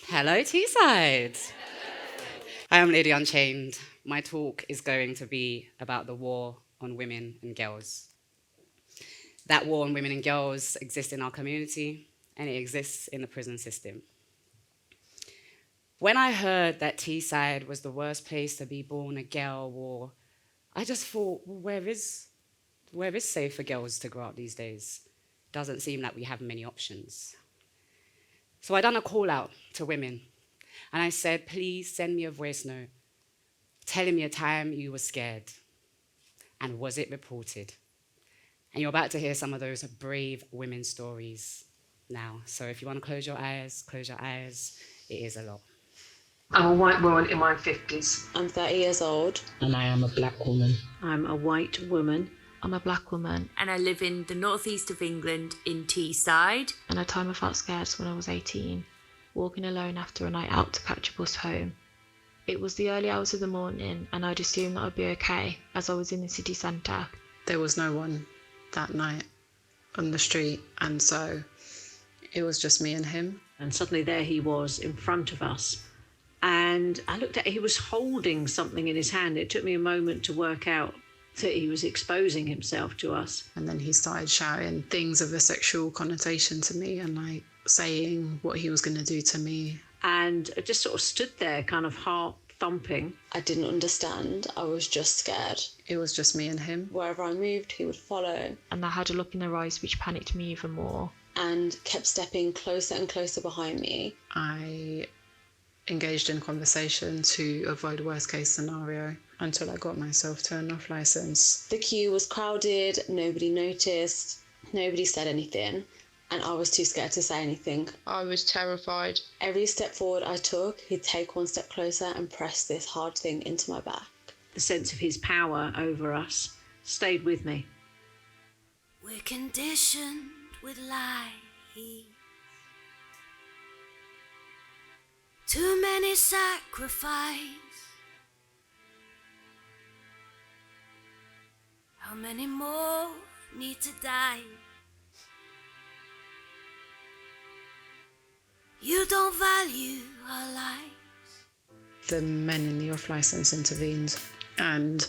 Hello, Teesside. I am Lady Unchained. My talk is going to be about the war on women and girls. That war on women and girls exists in our community, and it exists in the prison system. When I heard that Teesside was the worst place to be born a girl, or I just thought, well, where is safe for girls to grow up these days? Doesn't seem like we have many options. So I done a call out to women, and I said, please send me a voice note telling me a time you were scared, and was it reported? And you're about to hear some of those brave women's stories now. So if you want to close your eyes, it is a lot. I'm a white woman in my 50s. I'm 30 years old. And I am a black woman. I'm a white woman. I'm a black woman. And I live in the northeast of England in Teesside. And a time I felt scared when I was 18, walking alone after a night out to catch a bus home. It was the early hours of the morning and I'd assumed that I'd be okay as I was in the city centre. There was no one that night on the street, and so it was just me and him. And suddenly there he was in front of us. And I looked at it, he was holding something in his hand. It took me a moment to work out that he was exposing himself to us. And then he started shouting things of a sexual connotation to me and like saying what he was going to do to me. And I just sort of stood there, kind of heart thumping. I didn't understand. I was just scared. It was just me and him. Wherever I moved, he would follow. And I had a look in their eyes which panicked me even more. And kept stepping closer and closer behind me. I engaged in conversation to avoid worst case scenario until I got myself turned off licence. The queue was crowded, nobody noticed, nobody said anything, and I was too scared to say anything. I was terrified. Every step forward I took, he'd take one step closer and press this hard thing into my back. The sense of his power over us stayed with me. We're conditioned with lies. Too many sacrifice. How many more need to die? You don't value our lives. The men in the off licence intervened, and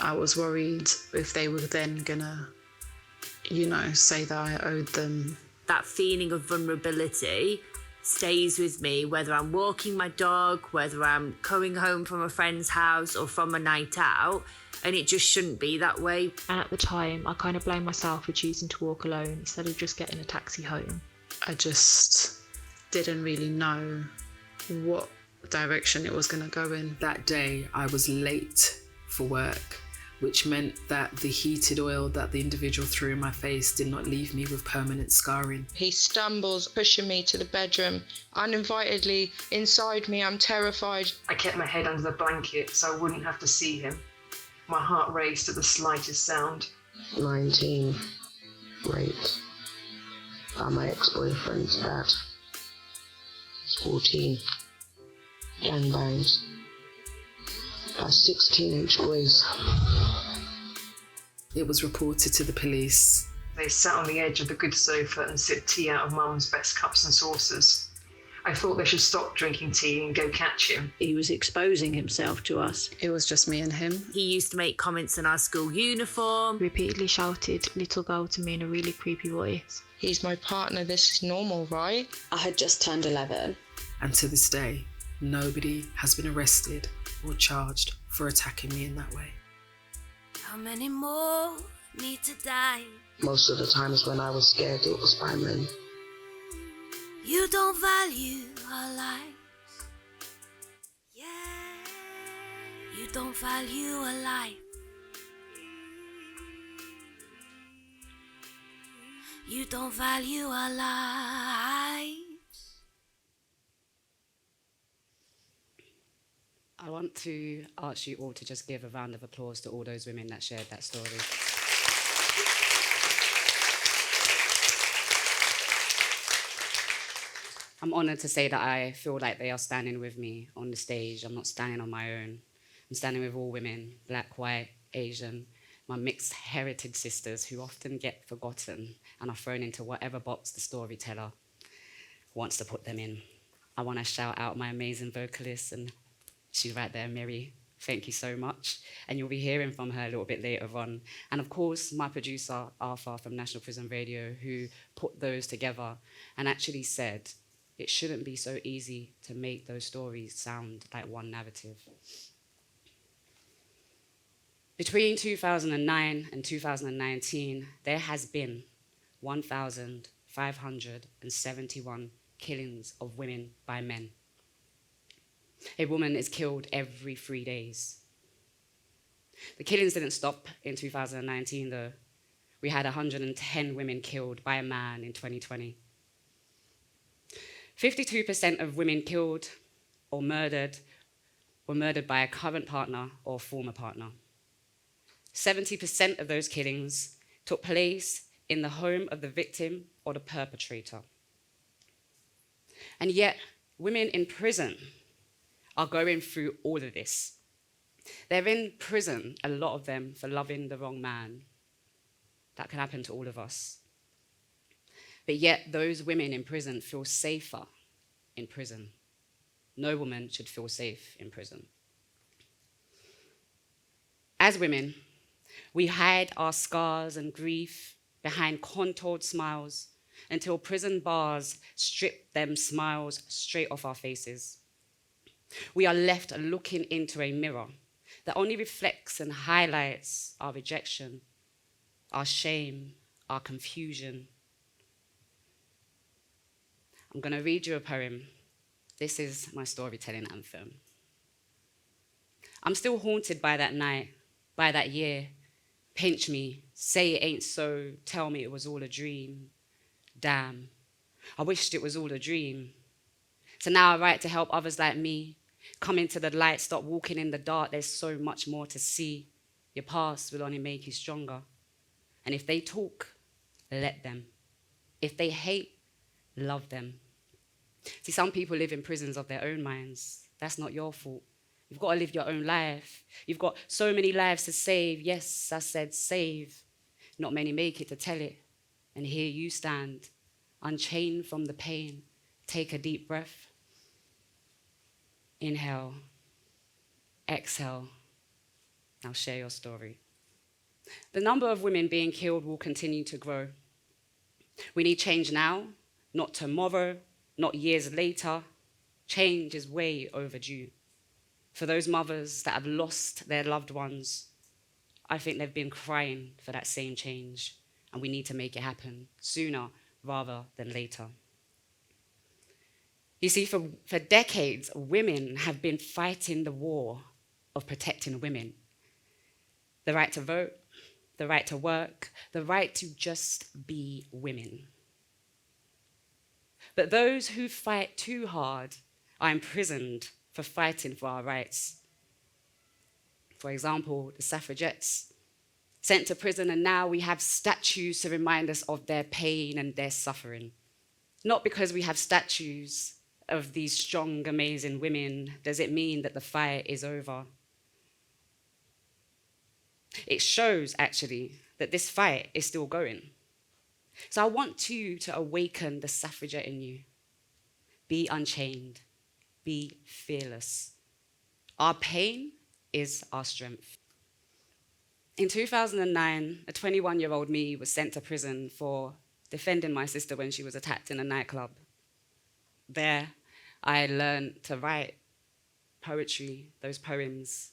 I was worried if they were then gonna, say that I owed them. That feeling of vulnerability stays with me, whether I'm walking my dog, whether I'm coming home from a friend's house or from a night out, and it just shouldn't be that way. And at the time, I kind of blamed myself for choosing to walk alone instead of just getting a taxi home. I just didn't really know what direction it was going to go in. That day, I was late for work, which meant that the heated oil that the individual threw in my face did not leave me with permanent scarring. He stumbles, pushing me to the bedroom. Uninvitedly, inside me, I'm terrified. I kept my head under the blanket so I wouldn't have to see him. My heart raced at the slightest sound. 19, raped by my ex-boyfriend's dad. 14, gangbangs by 6 teenage boys. It was reported to the police. They sat on the edge of the good sofa and sipped tea out of Mum's best cups and saucers. I thought they should stop drinking tea and go catch him. He was exposing himself to us. It was just me and him. He used to make comments on our school uniform. Repeatedly shouted "little girl" to me in a really creepy voice. He's my partner, this is normal, right? I had just turned 11. And to this day, nobody has been arrested or charged for attacking me in that way. How many more need to die? Most of the times when I was scared, it was by men. You don't value our lives. Yeah. You don't value a life. You don't value our lives. I want to ask you all to just give a round of applause to all those women that shared that story. I'm honoured to say that I feel like they are standing with me on the stage. I'm not standing on my own. I'm standing with all women, black, white, Asian, my mixed heritage sisters who often get forgotten and are thrown into whatever box the storyteller wants to put them in. I want to shout out my amazing vocalist, and she's right there, MIRI. Thank you so much. And you'll be hearing from her a little bit later on. And of course, my producer, Arthur from National Prison Radio, who put those together and actually said, it shouldn't be so easy to make those stories sound like one narrative. Between 2009 and 2019, there has been 1,571 killings of women by men. A woman is killed every 3 days. The killings didn't stop in 2019, though. We had 110 women killed by a man in 2020. 52% of women killed or murdered were murdered by a current partner or former partner. 70% of those killings took place in the home of the victim or the perpetrator. And yet, women in prison are going through all of this. They're in prison, a lot of them, for loving the wrong man. That can happen to all of us. But yet, those women in prison feel safer in prison. No woman should feel safe in prison. As women, we hide our scars and grief behind contoured smiles until prison bars strip them smiles straight off our faces. We are left looking into a mirror that only reflects and highlights our rejection, our shame, our confusion. I'm going to read you a poem. This is my storytelling anthem. I'm still haunted by that night, by that year. Pinch me, say it ain't so, tell me it was all a dream. Damn, I wished it was all a dream. So now I write to help others like me. Come into the light, stop walking in the dark, there's so much more to see. Your past will only make you stronger. And if they talk, let them. If they hate, love them. See, some people live in prisons of their own minds. That's not your fault. You've got to live your own life. You've got so many lives to save. Yes, I said save. Not many make it to tell it. And here you stand, unchained from the pain. Take a deep breath. Inhale. Exhale. Now share your story. The number of women being killed will continue to grow. We need change now, not tomorrow, not years later. Change is way overdue. For those mothers that have lost their loved ones, I think they've been crying for that same change, and we need to make it happen sooner rather than later. You see, for decades, women have been fighting the war of protecting women. The right to vote, the right to work, the right to just be women. But those who fight too hard are imprisoned for fighting for our rights. For example, the suffragettes, sent to prison, and now we have statues to remind us of their pain and their suffering. Not because we have statues of these strong, amazing women does it mean that the fight is over. It shows, actually, that this fight is still going. So I want you to awaken the suffragette in you. Be unchained. Be fearless. Our pain is our strength. In 2009, a 21-year-old me was sent to prison for defending my sister when she was attacked in a nightclub. There, I learned to write poetry, those poems.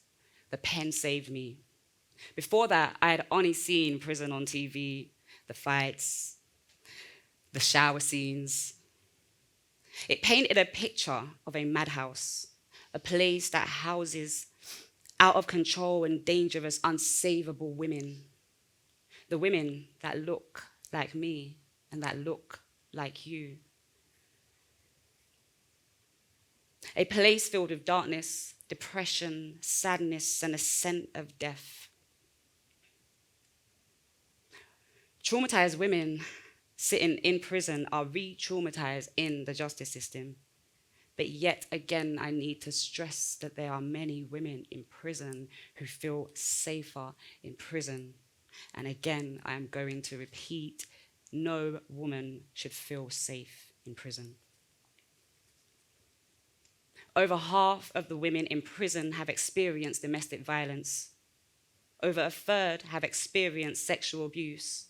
The pen saved me. Before that, I had only seen prison on TV, the fights, the shower scenes. It painted a picture of a madhouse, a place that houses out of control and dangerous, unsavable women. The women that look like me and that look like you. A place filled with darkness, depression, sadness, and a scent of death. Traumatized women sitting in prison are re-traumatized in the justice system. But yet again, I need to stress that there are many women in prison who feel safer in prison. And again, I am going to repeat, no woman should feel safe in prison. Over half of the women in prison have experienced domestic violence. Over a third have experienced sexual abuse.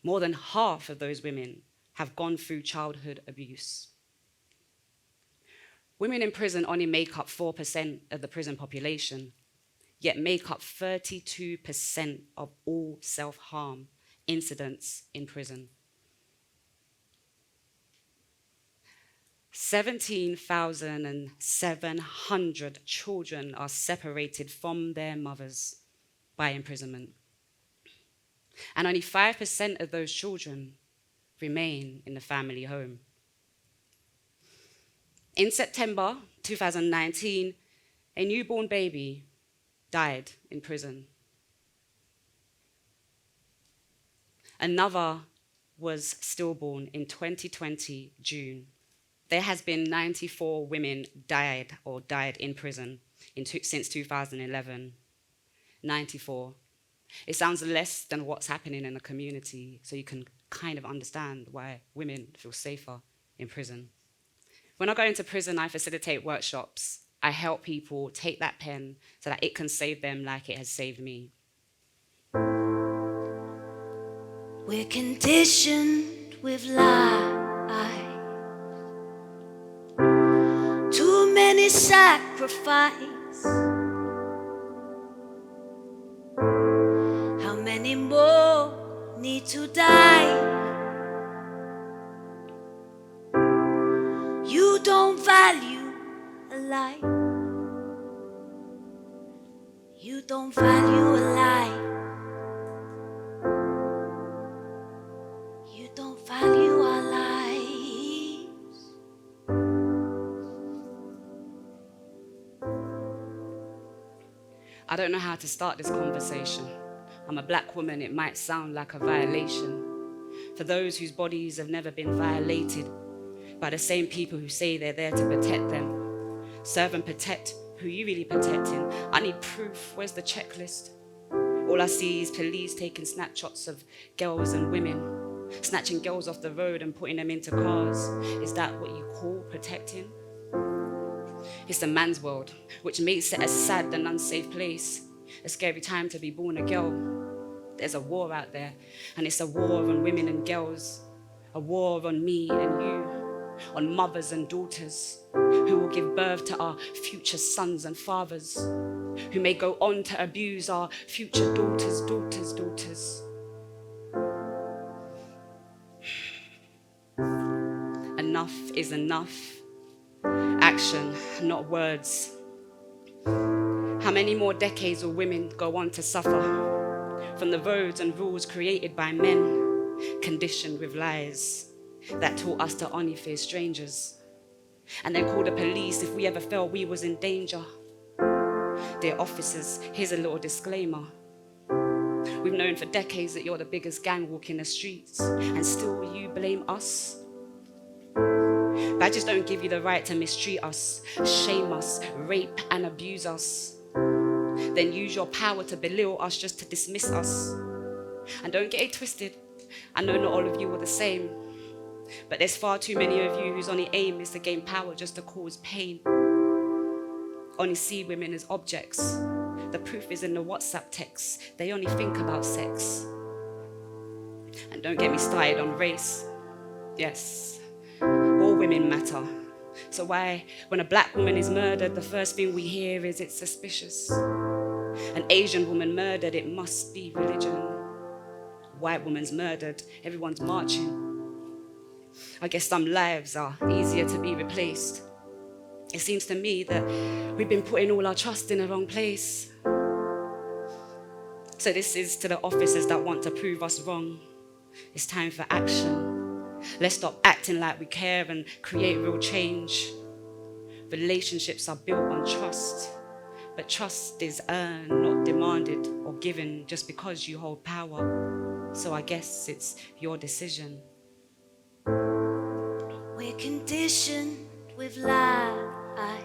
More than half of those women have gone through childhood abuse. Women in prison only make up 4% of the prison population, yet make up 32% of all self-harm incidents in prison. 17,700 children are separated from their mothers by imprisonment. And only 5% of those children remain in the family home. In September 2019, a newborn baby died in prison. Another was stillborn in 2020, June. There has been 94 women died in prison since 2011. 94. It sounds less than what's happening in the community, so you can kind of understand why women feel safer in prison. When I go into prison, I facilitate workshops. I help people take that pen so that it can save them like it has saved me. We're conditioned with lies. Too many sacrifice. How many more need to die? You don't value a life. You don't value a life. You don't value our lives. I don't know how to start this conversation. I'm a black woman, it might sound like a violation. For those whose bodies have never been violated by the same people who say they're there to protect them. Serve and protect who you really protecting. I need proof, where's the checklist? All I see is police taking snapshots of girls and women, snatching girls off the road and putting them into cars. Is that what you call protecting? It's a man's world, which makes it a sad and unsafe place. A scary time to be born a girl. There's a war out there, and it's a war on women and girls. A war on me and you, on mothers and daughters, who will give birth to our future sons and fathers, who may go on to abuse our future daughters. Enough is enough. Action, not words. How many more decades will women go on to suffer from the roads and rules created by men, conditioned with lies that taught us to only fear strangers, and then call the police if we ever felt we was in danger? Dear officers, here's a little disclaimer. We've known for decades that you're the biggest gang walking the streets, and still you blame us? Badges don't give you the right to mistreat us, shame us, rape and abuse us. Then use your power to belittle us just to dismiss us. And don't get it twisted. I know not all of you are the same, but there's far too many of you whose only aim is to gain power just to cause pain. Only see women as objects. The proof is in the WhatsApp texts. They only think about sex. And don't get me started on race. Yes, all women matter. So why, when a black woman is murdered, the first thing we hear is it's suspicious? An Asian woman murdered, it must be religion. White woman's murdered, everyone's marching. I guess some lives are easier to be replaced. It seems to me that we've been putting all our trust in the wrong place. So this is to the officers that want to prove us wrong. It's time for action. Let's stop acting like we care and create real change. Relationships are built on trust, but trust is earned, not demanded or given just because you hold power. So I guess it's your decision. We're conditioned with lies.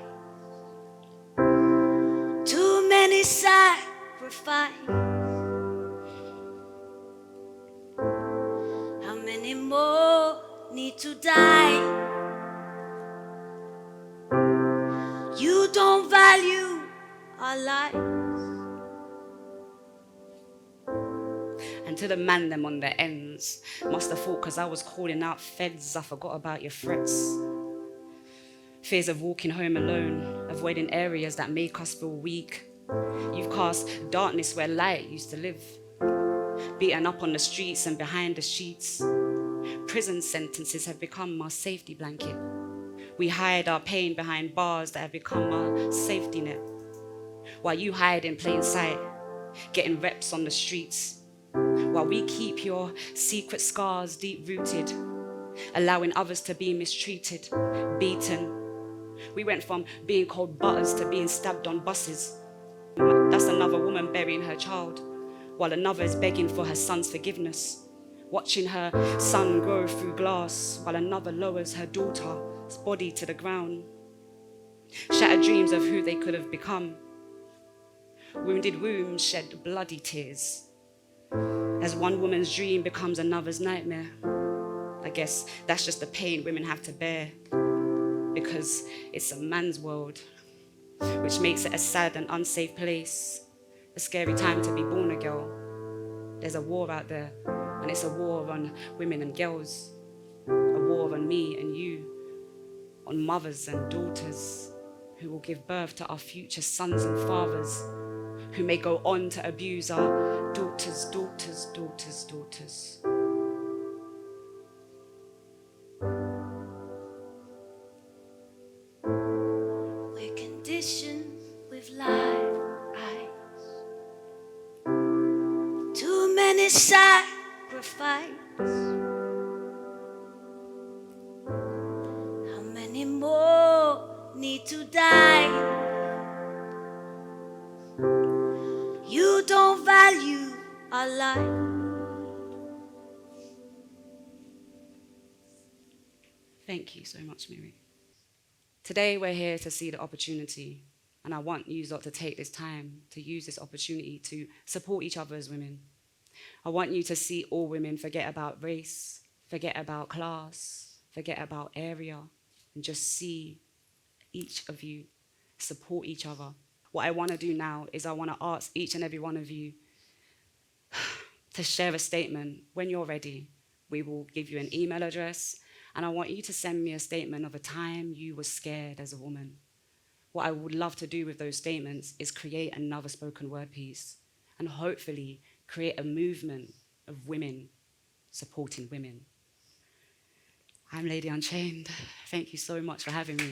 Too many sacrifice. How many more need to die? our lives. And to the man them on the ends, must have thought cause I was calling out feds, I forgot about your threats. Fears of walking home alone, avoiding areas that make us feel weak. You've cast darkness where light used to live. Beaten up on the streets and behind the sheets. Prison sentences have become our safety blanket. We hide our pain behind bars that have become our safety net. While you hide in plain sight, getting reps on the streets. While we keep your secret scars deep rooted, allowing others to be mistreated, beaten. We went from being cold butters to being stabbed on buses. That's another woman burying her child, while another is begging for her son's forgiveness. Watching her son grow through glass, while another lowers her daughter's body to the ground. Shattered dreams of who they could have become. Wounded wombs shed bloody tears. As one woman's dream becomes another's nightmare. I guess that's just the pain women have to bear, because it's a man's world, which makes it a sad and unsafe place, a scary time to be born a girl. There's a war out there, and it's a war on women and girls, a war on me and you, on mothers and daughters who will give birth to our future sons and fathers, who may go on to abuse our daughters. We're conditioned with life eyes. Too many sacrifices. How many more need to die? You don't value our life. Thank you so much, MIRI. Today we're here to see the opportunity, and I want you lot to take this time to use this opportunity to support each other as women. I want you to see all women forget about race, forget about class, forget about area, and just see each of you support each other. What I want to do now is I want to ask each and every one of you to share a statement. When you're ready, we will give you an email address, and I want you to send me a statement of a time you were scared as a woman. What I would love to do with those statements is create another spoken word piece and hopefully create a movement of women supporting women. I'm Lady Unchained. Thank you so much for having me.